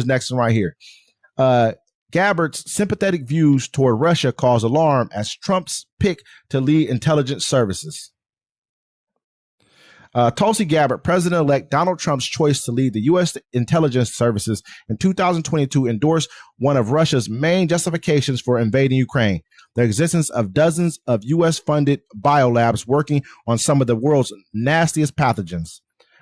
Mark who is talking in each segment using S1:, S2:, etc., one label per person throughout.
S1: next one right here. Gabbard's sympathetic views toward Russia cause alarm as Trump's pick to lead intelligence services. Tulsi Gabbard, President-elect Donald Trump's choice to lead the U.S. intelligence services in 2022, endorsed one of Russia's main justifications for invading Ukraine, the existence of dozens of U.S.-funded biolabs working on some of the world's nastiest pathogens.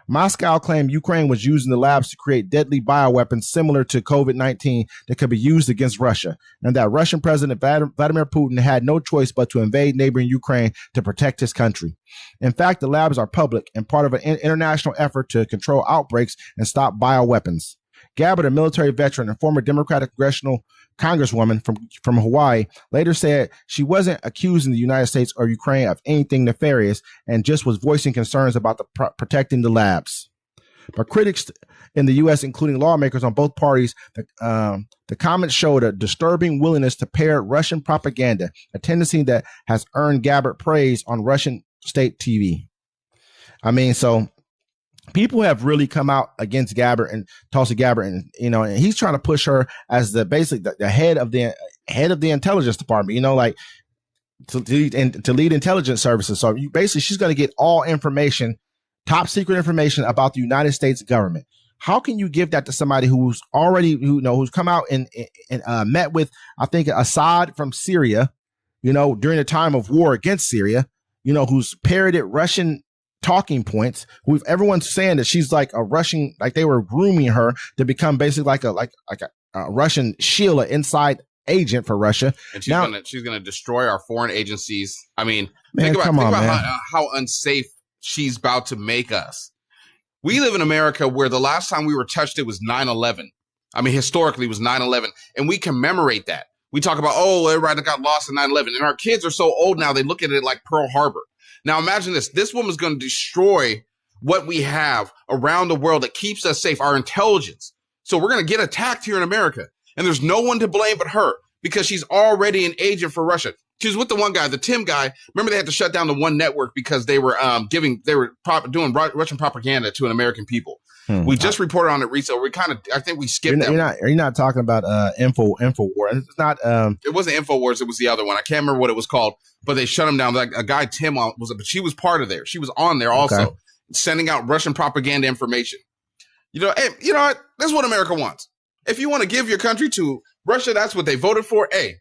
S1: Moscow claimed Ukraine was using the labs to create deadly bioweapons similar to COVID-19 that could be used against Russia, and that Russian President Vladimir Putin had no choice but to invade neighboring Ukraine to protect his country. In fact, the labs are public and part of an international effort to control outbreaks and stop bioweapons. Gabbard, a military veteran and former Democratic congressional congresswoman from Hawaii, later said she wasn't accusing the United States or Ukraine of anything nefarious and just was voicing concerns about protecting the labs. But critics in the U.S., including lawmakers on both parties, the comments showed a disturbing willingness to parrot Russian propaganda, a tendency that has earned Gabbard praise on Russian state TV. I mean, so people have really come out against Gabbard and Tulsi Gabbard, and and he's trying to push her as the head of the intelligence department. Like to lead intelligence services. So she's going to get all information, top secret information about the United States government. How can you give that to somebody who's come out and met with, I think, Assad from Syria, during the time of war against Syria, who's parroted Russian talking points, with everyone's saying that she's like a Russian, like they were grooming her to become basically like a Russian shield, an inside agent for Russia.
S2: And she's gonna destroy our foreign agencies. I mean, think about how unsafe she's about to make us. We live in America where the last time we were touched, it was 9/11. I mean, historically, it was 9/11, and we commemorate that. We talk about, everybody got lost in 9/11, and our kids are so old now, they look at it like Pearl Harbor. Now imagine this. This woman's going to destroy what we have around the world that keeps us safe, our intelligence. So we're going to get attacked here in America. And there's no one to blame but her because she's already an agent for Russia. She was with the one guy, the Tim guy. Remember, they had to shut down the one network because they were doing Russian propaganda to an American people. We just reported on it recently. I think we skipped that.
S1: You're not talking about InfoWars. It's not.
S2: It wasn't InfoWars. It was the other one. I can't remember what it was called, but they shut him down. Like a guy, Tim, but she was part of there. She was on there also, sending out Russian propaganda information. Hey, you know what? This is what America wants. If you want to give your country to Russia, that's what they voted for. Hey,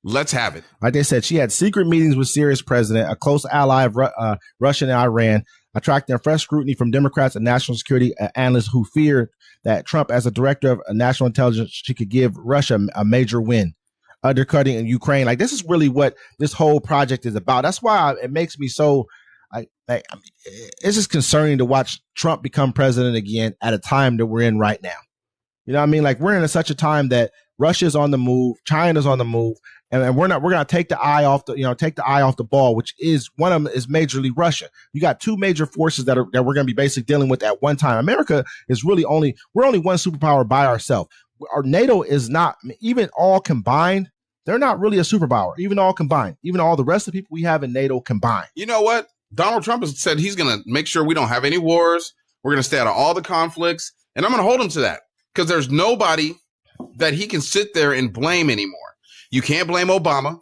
S2: let's have it.
S1: Like they said, she had secret meetings with Syria's president, a close ally of Russia and Iran, attracting fresh scrutiny from Democrats and national security analysts who feared that Trump, as a director of national intelligence, she could give Russia a major win, undercutting in Ukraine. Like, this is really what this whole project is about. That's why it makes me so, it's just concerning to watch Trump become president again at a time that we're in right now. You know what I mean? Like, we're in such a time that Russia's on the move, China's on the move, and we're going to take the eye off the ball, which is one of them is majorly Russia. You got two major forces that we're going to be basically dealing with at one time. America is we're only one superpower by ourselves. Our NATO is not, even all combined, they're not really a superpower, even all combined, even all the rest of the people we have in NATO combined.
S2: You know what? Donald Trump has said he's going to make sure we don't have any wars. We're going to stay out of all the conflicts. And I'm going to hold him to that because there's nobody that he can sit there and blame anymore. You can't blame Obama.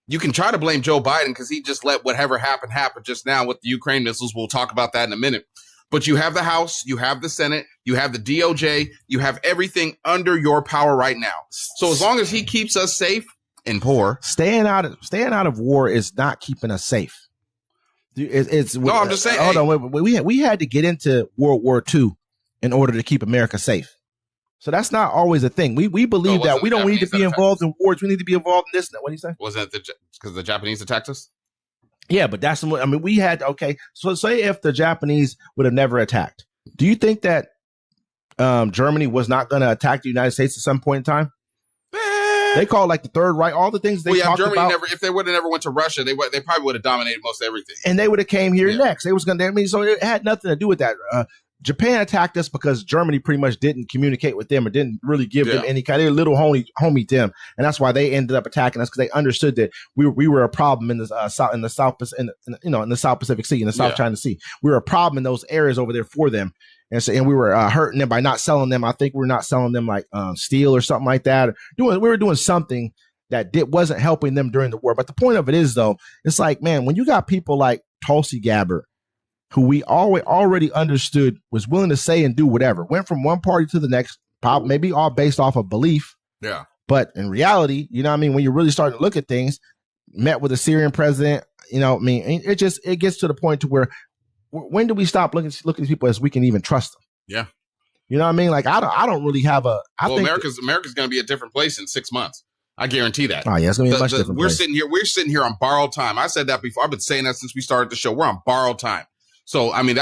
S2: You can try to blame Joe Biden because he just let whatever happen just now with the Ukraine missiles. We'll talk about that in a minute. But you have the House, you have the Senate, you have the DOJ, you have everything under your power right now. So as long as he keeps us safe and poor,
S1: staying out of war is not keeping us safe.
S2: I'm just saying.
S1: Hold on, we had to get into World War II in order to keep America safe. So that's not always a thing. We believe that we don't need to be involved in wars. We need to be involved in this. What do you say?
S2: Wasn't it because the Japanese attacked us?
S1: Yeah, but we had, so say if the Japanese would have never attacked, do you think that Germany was not going to attack the United States at some point in time? They call like the Third Reich, all the things they talked
S2: Germany
S1: about.
S2: If they would have never went to Russia, they probably would have dominated most everything.
S1: And they would have came here next. They was going to, so it had nothing to do with that. Japan attacked us because Germany pretty much didn't communicate with them or didn't really give them any kind of little homie to them, and that's why they ended up attacking us because they understood that we were a problem in the South Pacific Sea, in the South China Sea. We were a problem in those areas over there for them, and we were hurting them by not selling them. I think we were not selling them like steel or something like that. We were doing something that wasn't helping them during the war. But the point of it is, though, it's like, man, when you got people like Tulsi Gabbard, who we already understood was willing to say and do whatever, went from one party to the next, maybe all based off of belief.
S2: Yeah.
S1: But in reality, you know what I mean, when you're really starting to look at things, met with a Syrian president, you know what I mean, it gets to the point to where when do we stop looking at these people as we can even trust them?
S2: Yeah.
S1: You know what I mean? Like, I don't really have I think
S2: America's going to be a different place in 6 months. I guarantee that.
S1: Oh yeah, it's going to be a much different place.
S2: We're sitting here on borrowed time. I said that before. I've been saying that since we started the show. We're on borrowed time. So, I mean,